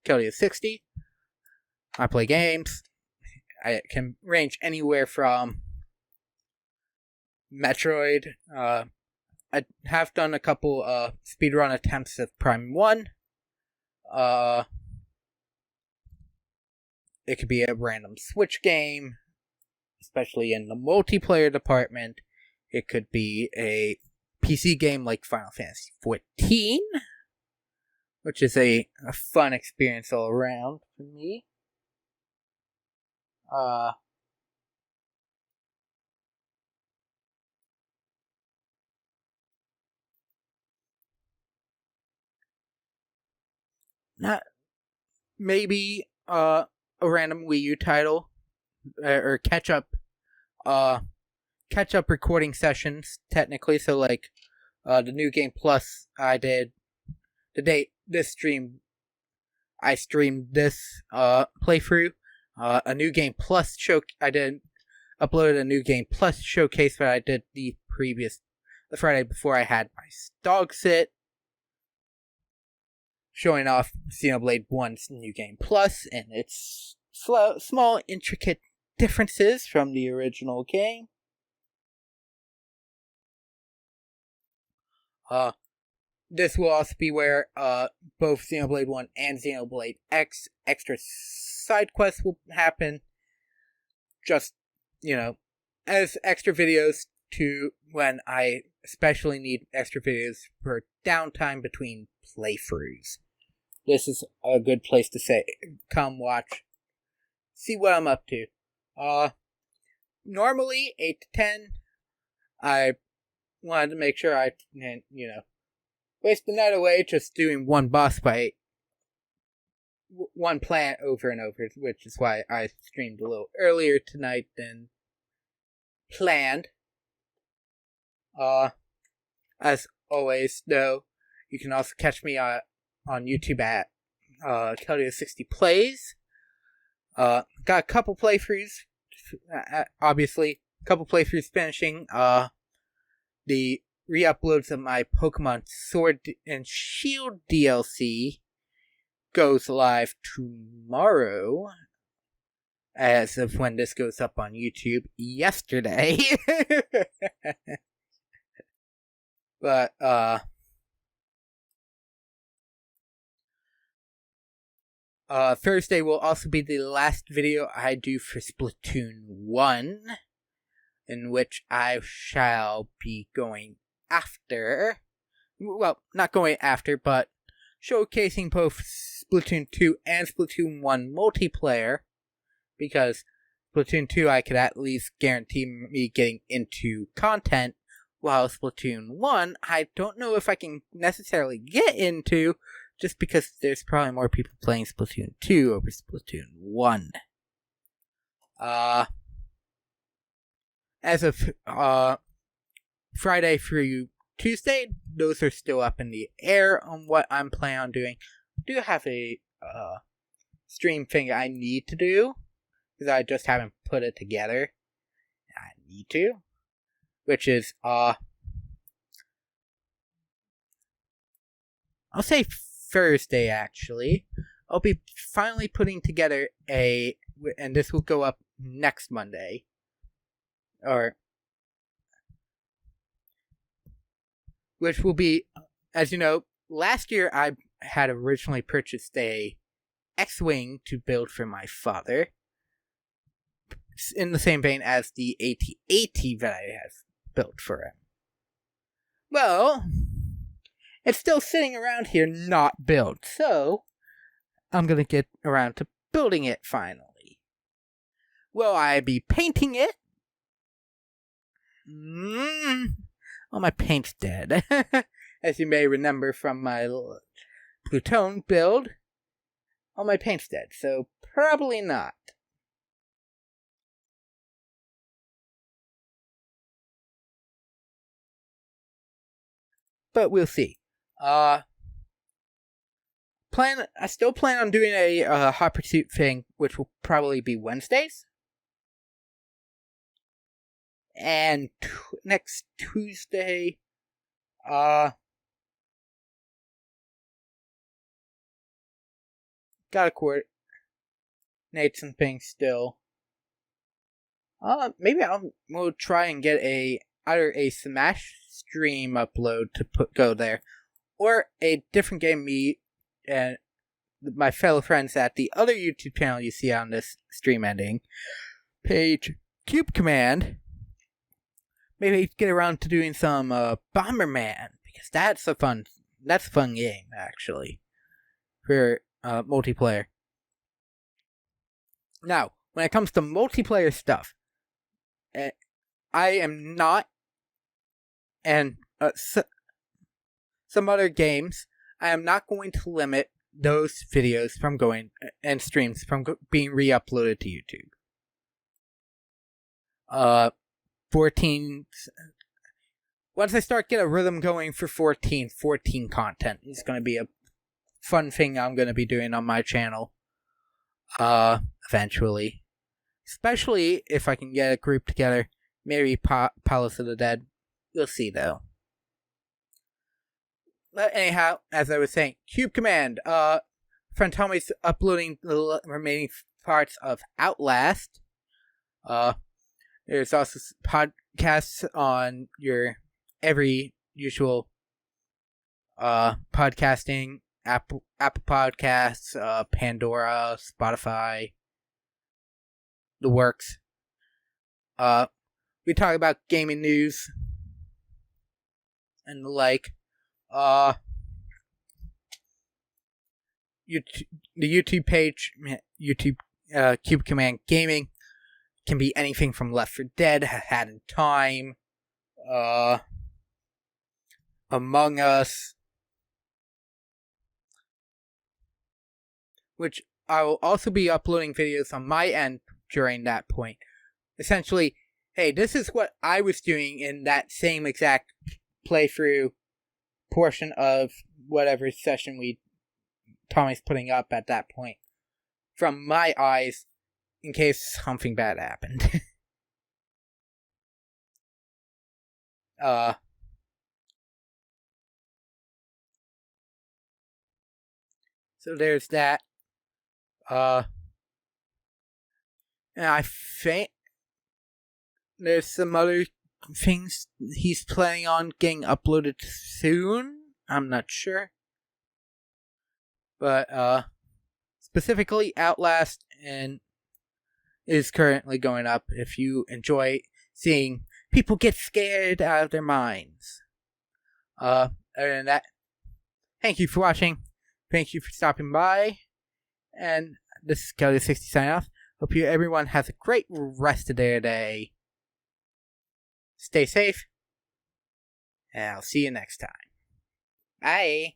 Kelly60, I play games. I can range anywhere from Metroid. I have done a couple speedrun attempts of Prime 1. It could be a random Switch game, especially in the multiplayer department. It could be a PC game like Final Fantasy XIV, which is a fun experience all around for me. Not maybe a random Wii U title or catch up recording sessions technically. So like the New Game Plus I did the day this stream I streamed this playthrough. A New Game Plus uploaded a New Game Plus showcase that I did the Friday before I had my dog sit, showing off Xenoblade 1's New Game Plus and its small, intricate differences from the original game. This will also be where both Xenoblade 1 and Xenoblade X extra side quests will happen. Just, as extra videos to when I especially need extra videos for downtime between playthroughs. This is a good place to say, come watch, see what I'm up to. Normally 8 to 10. I wanted to make sure I, waste the night away just doing one boss fight, one plant over and over, which is why I streamed a little earlier tonight than planned. As always, though, you can also catch me on YouTube at Kelly60 Plays. Got a couple playthroughs, obviously, finishing. The re-uploads of my Pokemon Sword and Shield DLC goes live tomorrow, as of when this goes up on YouTube yesterday. But, Thursday will also be the last video I do for Splatoon 1, in which I shall be going after, well, not going after, but showcasing both Splatoon 2 and Splatoon 1 multiplayer, because Splatoon 2 I could at least guarantee me getting into content, while Splatoon 1 I don't know if I can necessarily get into, just because there's probably more people playing Splatoon 2 over Splatoon 1. As of Friday through Tuesday, those are still up in the air on what I'm planning on doing. I do have a stream thing I need to do, because I just haven't put it together. I need to. Which is, I'll say Thursday, actually. I'll be finally putting together and this will go up next Monday. Which will be, as you know, last year I had originally purchased a X-Wing to build for my father, in the same vein as the AT-AT that I have built for him. Well, it's still sitting around here not built, so I'm gonna get around to building it finally. Will I be painting it? Oh, my paint's dead. As you may remember from my Plutone build on my paint stead, so probably not. But we'll see. I still plan on doing a Hot Pursuit thing, which will probably be Wednesdays. And next Tuesday, gotta coordinate some things still. Maybe we'll try and get either a Smash stream upload to go there, or a different game me and my fellow friends at the other YouTube channel you see on this stream ending page, Cube Command. Maybe get around to doing some Bomberman, because that's a fun game actually for multiplayer. Now, when it comes to multiplayer stuff, I am not, and some other games, I am not going to limit those videos from going and streams from being re-uploaded to YouTube. 14. Once I start get a rhythm going for 14 content is going to be a fun thing I'm going to be doing on my channel. Eventually. Especially if I can get a group together. Maybe Palace of the Dead. We'll see, though. But anyhow, as I was saying, Cube Command. Friend Tommy's uploading the remaining parts of Outlast. There's also podcasts on your every usual podcasting, Apple Podcasts, Pandora, Spotify, the works. We talk about gaming news and the like. The YouTube page, Cube Command Gaming, can be anything from Left 4 Dead, Hat in Time, Among Us, which I will also be uploading videos on my end during that point. Essentially, hey, this is what I was doing in that same exact playthrough portion of whatever session Tommy's putting up at that point. From my eyes, in case something bad happened. So there's that. And I think there's some other things he's planning on getting uploaded soon. I'm not sure. But, specifically Outlast and is currently going up if you enjoy seeing people get scared out of their minds. Other than that, thank you for watching. Thank you for stopping by. And this is Kelly60 signing off. Hope everyone has a great rest of their day. Stay safe. And I'll see you next time. Bye.